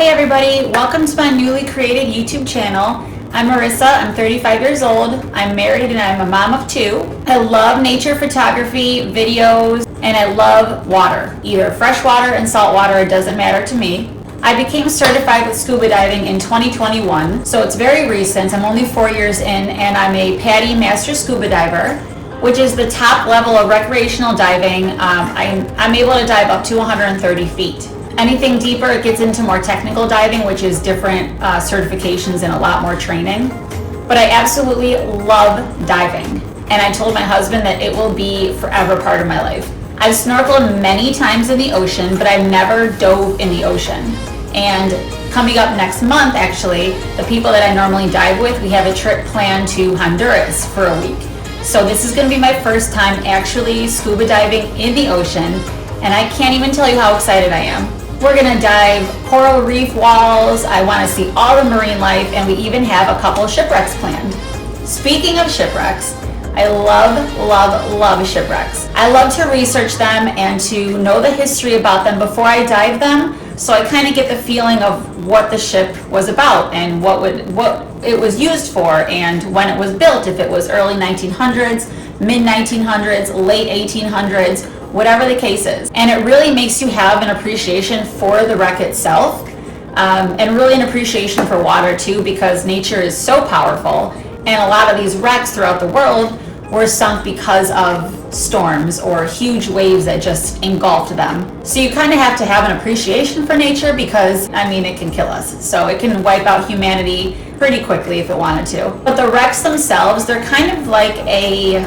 Hey everybody, welcome to my newly created YouTube channel. I'm Marissa, I'm 35 years old, I'm married and I'm a mom of 2. I love nature photography, videos, and I love water. Either fresh water and salt water, it doesn't matter to me. I became certified with scuba diving in 2021, so it's very recent. I'm only 4 years in and I'm a PADI Master Scuba Diver, which is the top level of recreational diving. I'm able to dive up to 130 feet. Anything deeper, it gets into more technical diving, which is different certifications and a lot more training. But I absolutely love diving. And I told my husband that it will be forever part of my life. I've snorkeled many times in the ocean, but I've never dove in the ocean. And coming up next month, actually, the people that I normally dive with, we have a trip planned to Honduras for a week. So this is gonna be my first time actually scuba diving in the ocean, and I can't even tell you how excited I am. We're gonna dive coral reef walls, I wanna see all the marine life, and we even have a couple shipwrecks planned. Speaking of shipwrecks, I love shipwrecks. I love to research them and to know the history about them before I dive them, so I kind of get the feeling of what the ship was about and what it was used for and when it was built, if it was early 1900s, mid 1900s, late 1800s, whatever the case is. And it really makes you have an appreciation for the wreck itself, and really an appreciation for water too, because nature is so powerful. And a lot of these wrecks throughout the world were sunk because of storms or huge waves that just engulfed them. So you kind of have to have an appreciation for nature because, I mean, it can kill us. So it can wipe out humanity pretty quickly if it wanted to. But the wrecks themselves, they're kind of like a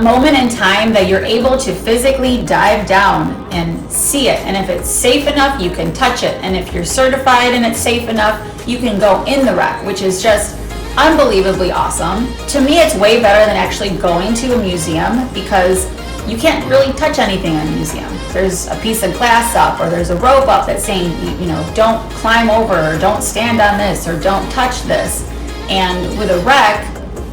moment in time that you're able to physically dive down and see it. And if it's safe enough, you can touch it. And if you're certified and it's safe enough, you can go in the wreck, which is just unbelievably awesome. To me, it's way better than actually going to a museum because you can't really touch anything in a museum. There's a piece of glass up or there's a rope up that's saying, you know, don't climb over or don't stand on this or don't touch this. And with a wreck,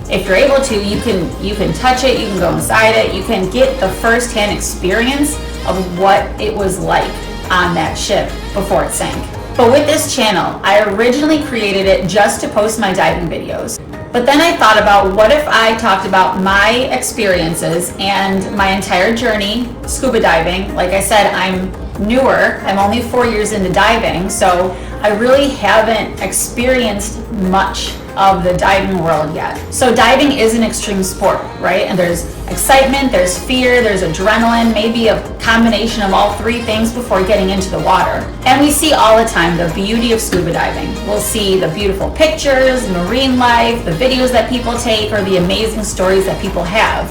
if you're able to, you can touch it, you can go inside it, you can get the first-hand experience of what it was like on that ship before it sank. But with this channel, I originally created it just to post my diving videos. But then I thought about what if I talked about my experiences and my entire journey scuba diving. Like I said, I'm newer, I'm only 4 years into diving, so I really haven't experienced much of the diving world yet. So diving is an extreme sport, right? And there's excitement, there's fear, there's adrenaline, maybe a combination of all 3 things before getting into the water. And we see all the time the beauty of scuba diving. We'll see the beautiful pictures, marine life, the videos that people take, or the amazing stories that people have.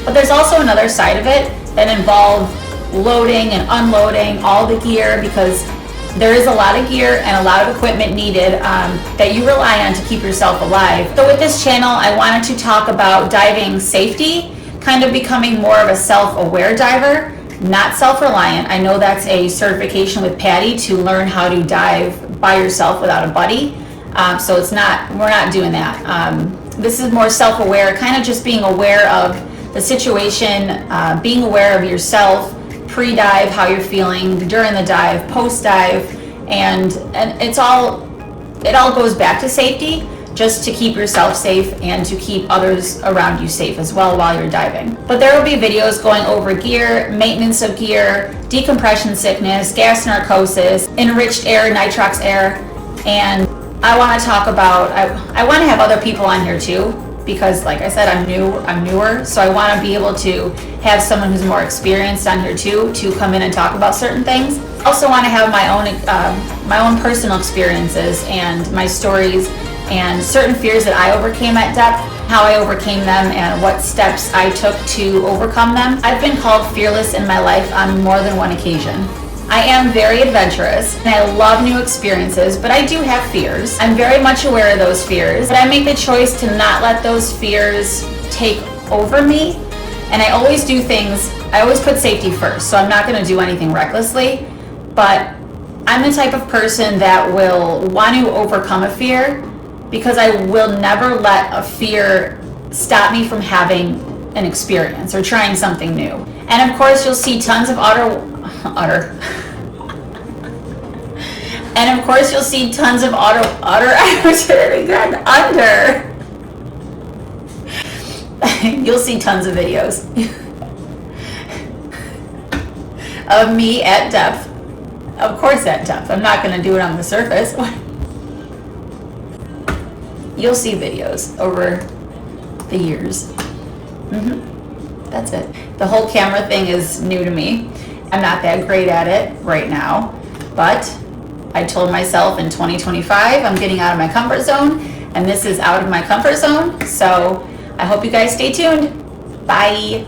But there's also another side of it that involves loading and unloading all the gear, because there is a lot of gear and a lot of equipment needed that you rely on to keep yourself alive. So with this channel, I wanted to talk about diving safety, kind of becoming more of a self-aware diver, not self-reliant. I know that's a certification with PADI to learn how to dive by yourself without a buddy. So we're not doing that. This is more self-aware, kind of just being aware of the situation, being aware of yourself, pre-dive, how you're feeling, during the dive, post-dive, and it all goes back to safety, just to keep yourself safe and to keep others around you safe as well while you're diving. But there will be videos going over gear, maintenance of gear, decompression sickness, gas narcosis, enriched air, nitrox air, and I want to talk about, I want to have other people on here too, because like I said, I'm newer, so I want to be able to have someone who's more experienced on here too to come in and talk about certain things. I also want to have my own personal experiences and my stories and certain fears that I overcame at depth, how I overcame them, and what steps I took to overcome them. I've been called fearless in my life on more than one occasion. I am very adventurous and I love new experiences, but I do have fears. I'm very much aware of those fears, but I make the choice to not let those fears take over me. And I always do things, I always put safety first, so I'm not going to do anything recklessly, but I'm the type of person that will want to overcome a fear because I will never let a fear stop me from having an experience or trying something new. And of course, you'll see tons of And of course, you'll see tons of otter again, under. You'll see tons of videos of me at depth. Of course at depth. I'm not going to do it on the surface. You'll see videos over the years. That's it. The whole camera thing is new to me. I'm not that great at it right now, but I told myself in 2025 I'm getting out of my comfort zone, and this is out of my comfort zone. So I hope you guys stay tuned. Bye.